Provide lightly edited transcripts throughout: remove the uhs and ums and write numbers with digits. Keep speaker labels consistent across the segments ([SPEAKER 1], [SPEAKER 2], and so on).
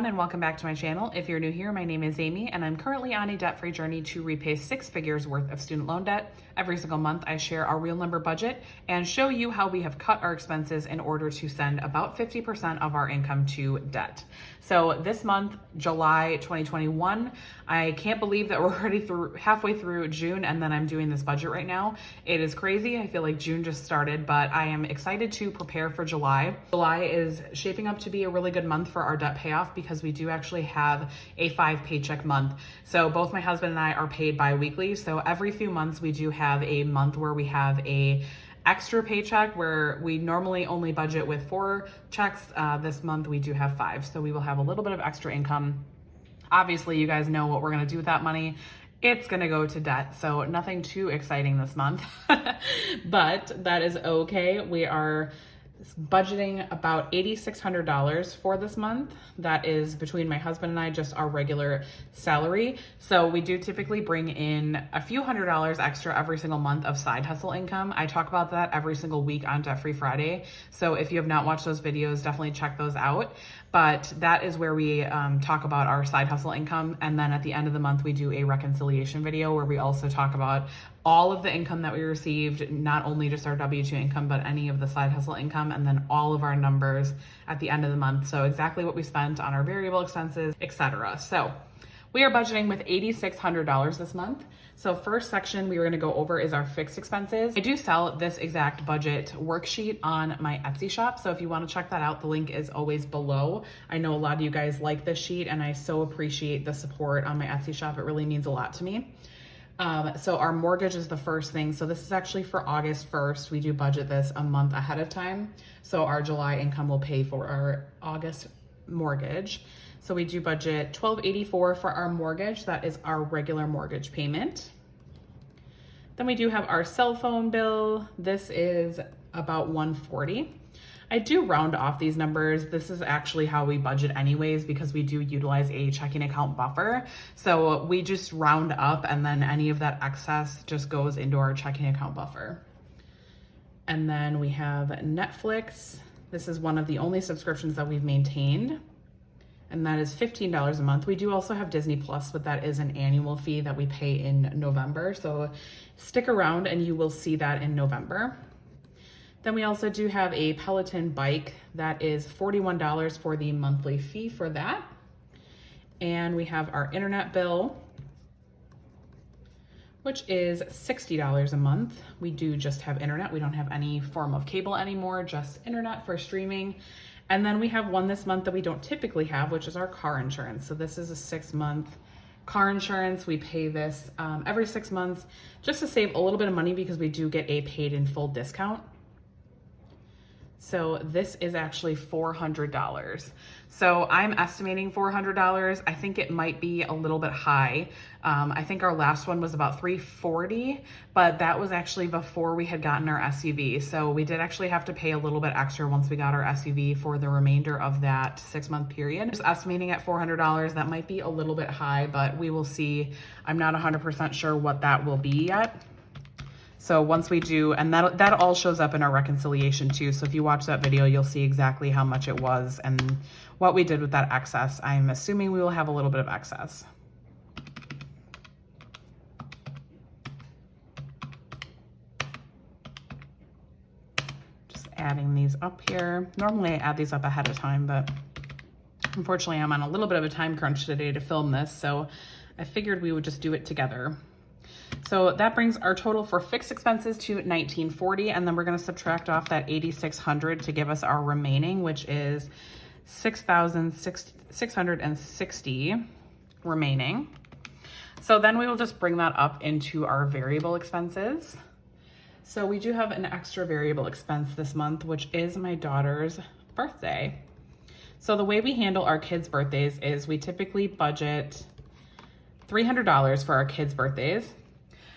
[SPEAKER 1] everyone, and welcome back to my channel. If you're new here, my name is Amy, and I'm currently on a debt-free journey to repay 6 figures worth of student loan debt. Every single month, I share our real number budget and show you how we have cut our expenses in order to send about 50% of our income to debt. So this month, July 2021, I can't believe that we're already halfway through June, and then I'm doing this budget right now. It is crazy. I feel like June just started, but I am excited to prepare for July. July is shaping up to be a really good month for our debt payoff because we do actually have a 5 paycheck month. So both my husband and I are paid bi-weekly. So every few months we do have a month where we have a extra paycheck where we normally only budget with 4 checks. This month we do have 5. So we will have a little bit of extra income. Obviously, you guys know what we're gonna do with that money. It's gonna go to debt, so nothing too exciting this month, but that is okay. We are budgeting about $8,600 for this month. That is between my husband and I, just our regular salary. So we do typically bring in a few $100s extra every single month of side hustle income. I talk about that every single week on Debt Free Friday. So if you have not watched those videos, definitely check those out. But that is where we talk about our side hustle income. And then at the end of the month, we do a reconciliation video where we also talk about all of the income that we received, not only just our W-2 income, but any of the side hustle income, and then all of our numbers at the end of the month. So exactly what we spent on our variable expenses, etc. So we are budgeting with $8,600 this month. So first section we are gonna go over is our fixed expenses. I do sell this exact budget worksheet on my Etsy shop. So if you wanna check that out, the link is always below. I know a lot of you guys like this sheet and I so appreciate the support on my Etsy shop. It really means a lot to me. So our mortgage is the first thing. So this is actually for August 1st. We do budget this a month ahead of time. So our July income will pay for our August mortgage. So we do budget $1,284 for our mortgage. That is our regular mortgage payment. Then we do have our cell phone bill. This is about $140. I do round off these numbers. This is actually how we budget anyways, because we do utilize a checking account buffer. So we just round up and then any of that excess just goes into our checking account buffer. And then we have Netflix. This is one of the only subscriptions that we've maintained, and that is $15 a month. We do also have Disney Plus, but that is an annual fee that we pay in November. So stick around and you will see that in November. Then we also do have a Peloton bike. That is $41 for the monthly fee for that. And we have our internet bill, which is $60 a month. We do just have internet. We don't have any form of cable anymore, just internet for streaming. And then we have one this month that we don't typically have, which is our car insurance. So this is a 6-month car insurance. We pay this every 6 months just to save a little bit of money because we do get a paid in full discount. So this is actually $400. So I'm estimating $400. I think it might be a little bit high. I think our last one was about $340, but that was actually before we had gotten our SUV. So we did actually have to pay a little bit extra once we got our SUV for the remainder of that 6-month period. Just estimating at $400, that might be a little bit high, but we will see. I'm not 100% sure what that will be yet. So once we do, and that all shows up in our reconciliation too. So if you watch that video, you'll see exactly how much it was and what we did with that excess. I'm assuming we will have a little bit of excess. Just adding these up here. Normally I add these up ahead of time, but unfortunately I'm on a little bit of a time crunch today to film this. So I figured we would just do it together. So that brings our total for fixed expenses to $1,940, and then we're going to subtract off that $8,600 to give us our remaining, which is $6,660 remaining. So then we will just bring that up into our variable expenses. So we do have an extra variable expense this month, which is my daughter's birthday. So the way we handle our kids' birthdays is we typically budget $300 for our kids' birthdays.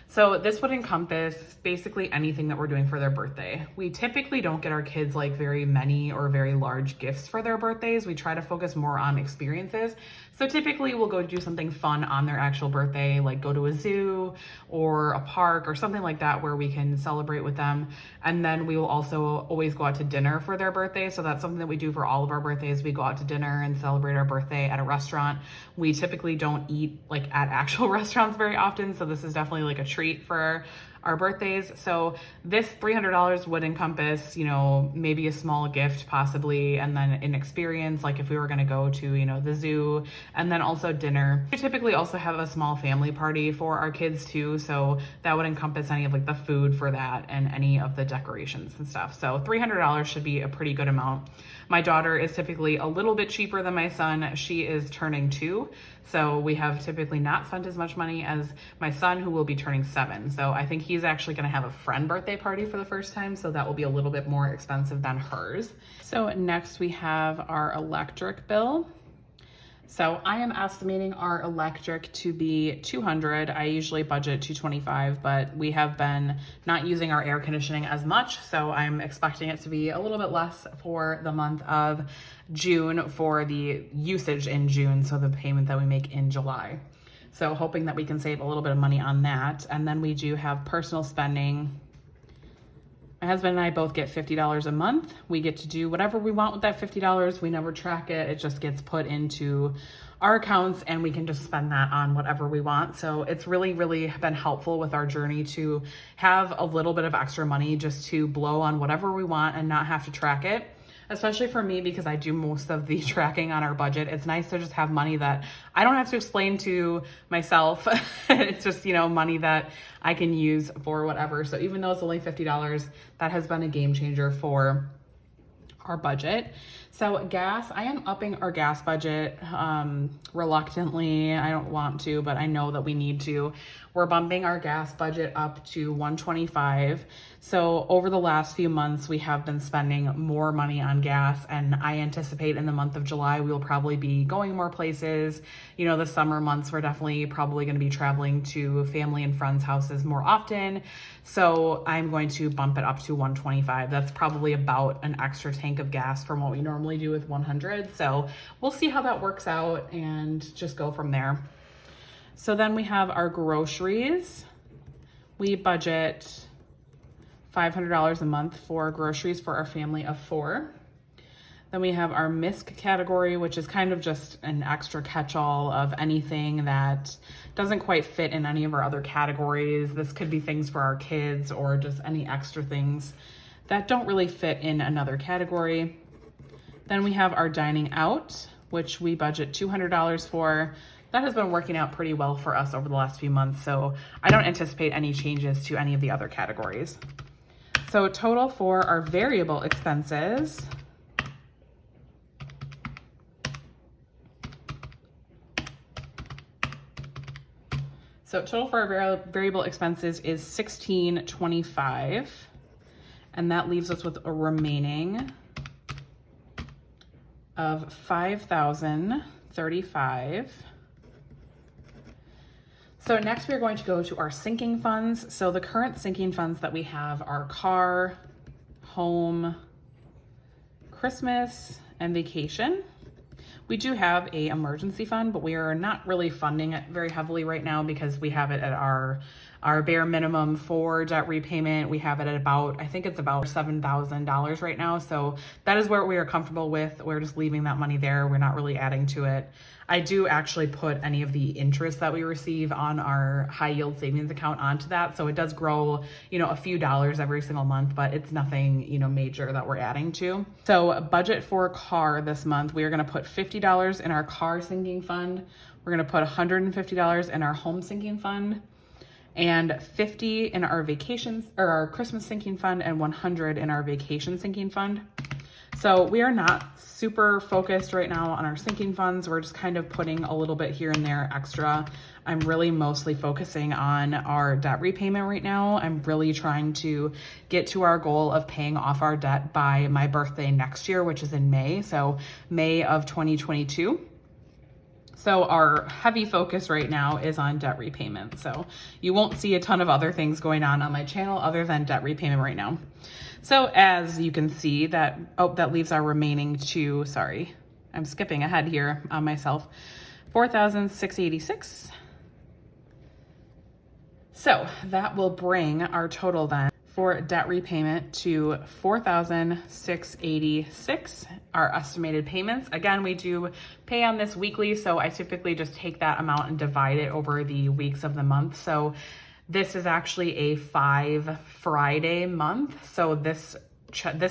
[SPEAKER 1] So this would encompass basically anything that we're doing for their birthday. We typically don't get our kids like very many or very large gifts for their birthdays. We try to focus more on experiences. So typically we'll go do something fun on their actual birthday, like go to a zoo or a park or something like that where we can celebrate with them. And then we will also always go out to dinner for their birthday. So that's something that we do for all of our birthdays. We go out to dinner and celebrate our birthday at a restaurant. We typically don't eat like at actual restaurants very often. So this is definitely like a treat for our birthdays. So this $300 would encompass, you know, maybe a small gift possibly, and then an experience, like if we were going to go to, you know, the zoo, and then also dinner. We typically also have a small family party for our kids too. So that would encompass any of like the food for that and any of the decorations and stuff. So $300 should be a pretty good amount. My daughter is typically a little bit cheaper than my son. She is turning 2. So we have typically not spent as much money as my son, who will be turning 7. So I think he's actually going to have a friend birthday party for the first time. So that will be a little bit more expensive than hers. So next we have our electric bill. So I am estimating our electric to be $200. I usually budget $225, but we have been not using our air conditioning as much. So I'm expecting it to be a little bit less for the month of June for the usage in June. So the payment that we make in July. So hoping that we can save a little bit of money on that. And then we do have personal spending. My husband and I both get $50 a month. We get to do whatever we want with that $50. We never track it. It just gets put into our accounts and we can just spend that on whatever we want. So it's really, really been helpful with our journey to have a little bit of extra money just to blow on whatever we want and not have to track it. Especially for me, because I do most of the tracking on our budget. It's nice to just have money that I don't have to explain to myself. It's just, you know, money that I can use for whatever. So even though it's only $50, that has been a game changer for our budget. So gas, I am upping our gas budget reluctantly. I don't want to, but I know that we need to. We're bumping our gas budget up to $125. So over the last few months, we have been spending more money on gas, and I anticipate in the month of July, we will probably be going more places. You know, the summer months, we're definitely probably going to be traveling to family and friends' houses more often. So I'm going to bump it up to $125. That's probably about an extra tank of gas from what we normally do with 100. So we'll see how that works out and just go from there. So then we have our groceries. We budget $500 a month for groceries for our family of 4. Then we have our MISC category, which is kind of just an extra catch-all of anything that doesn't quite fit in any of our other categories. This could be things for our kids or just any extra things that don't really fit in another category. Then we have our dining out, which we budget $200 for. That has been working out pretty well for us over the last few months, so I don't anticipate any changes to any of the other categories. So total for our variable expenses, variable expenses is $1,625, and that leaves us with a remaining of $5,035. So next we're going to go to our sinking funds. So the current sinking funds that we have are car, home, Christmas, and vacation. We do have a emergency fund, but we are not really funding it very heavily right now because we have it at our bare minimum for debt repayment. We have it at about, I think it's about $7,000 right now. So that is where we are comfortable with. We're just leaving that money there. We're not really adding to it. I do actually put any of the interest that we receive on our high yield savings account onto that. So it does grow, you know, a few dollars every single month, but it's nothing, you know, major that we're adding to. So budget for a car this month, we are going to put $50 in our car sinking fund. We're going to put $150 in our home sinking fund, and $50 in our vacations or our Christmas sinking fund, and $100 in our vacation sinking fund. So we are not super focused right now on our sinking funds. We're just kind of putting a little bit here and there extra. I'm really mostly focusing on our debt repayment right now. I'm really trying to get to our goal of paying off our debt by my birthday next year, which is in May. So May of 2022. So our heavy focus right now is on debt repayment. So you won't see a ton of other things going on my channel other than debt repayment right now. So as you can see that, that leaves our remaining to, sorry, I'm skipping ahead here on myself, $4,686. So that will bring our total then for debt repayment to $4,686, our estimated payments. Again, we do pay on this weekly, so I typically just take that amount and divide it over the weeks of the month. So this is actually a 5 Friday month. So this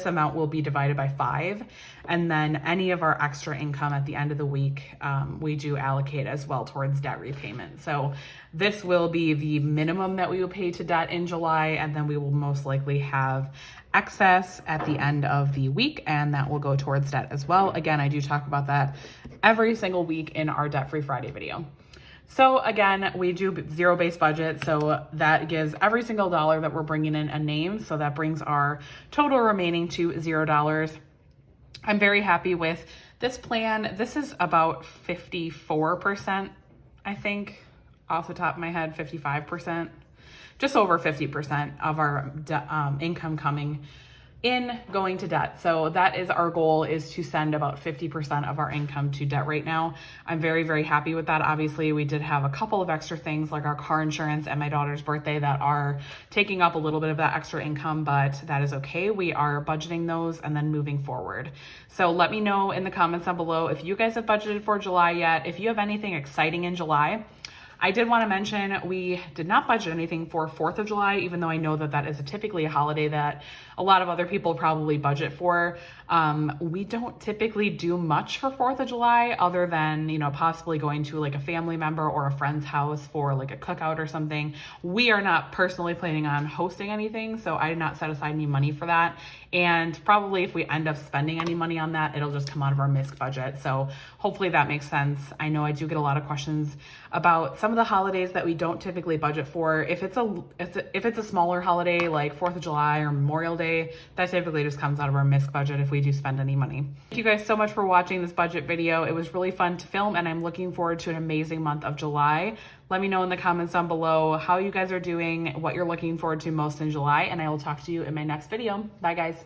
[SPEAKER 1] amount will be divided by 5. And then any of our extra income at the end of the week, we do allocate as well towards debt repayment. So this will be the minimum that we will pay to debt in July. And then we will most likely have excess at the end of the week, and that will go towards debt as well. Again, I do talk about that every single week in our Debt Free Friday video. So again, we do zero-based budget. So that gives every single dollar that we're bringing in a name. So that brings our total remaining to $0. I'm very happy with this plan. This is about 54%, I think, off the top of my head, 55%, just over 50% of our income coming in going to debt. So that is our goal, is to send about 50% of our income to debt right now. I'm very, very happy with that. Obviously, we did have a couple of extra things like our car insurance and my daughter's birthday that are taking up a little bit of that extra income, but that is okay. We are budgeting those and then moving forward. So let me know in the comments down below if you guys have budgeted for July yet, if you have anything exciting in July. I did want to mention we did not budget anything for 4th of July, even though I know that that is typically a holiday that a lot of other people probably budget for. We don't typically do much for 4th of July other than, you know, possibly going to like a family member or a friend's house for like a cookout or something. We are not personally planning on hosting anything, so I did not set aside any money for that. And probably if we end up spending any money on that, it'll just come out of our MISC budget. So hopefully that makes sense. I know I do get a lot of questions about some of the holidays that we don't typically budget for. If it's a smaller holiday like 4th of July or Memorial Day, that typically just comes out of our MISC budget if we do spend any money. Thank you guys so much for watching this budget video. It was really fun to film, and I'm looking forward to an amazing month of July. Let me know in the comments down below how you guys are doing, what you're looking forward to most in July, and I will talk to you in my next video. Bye guys.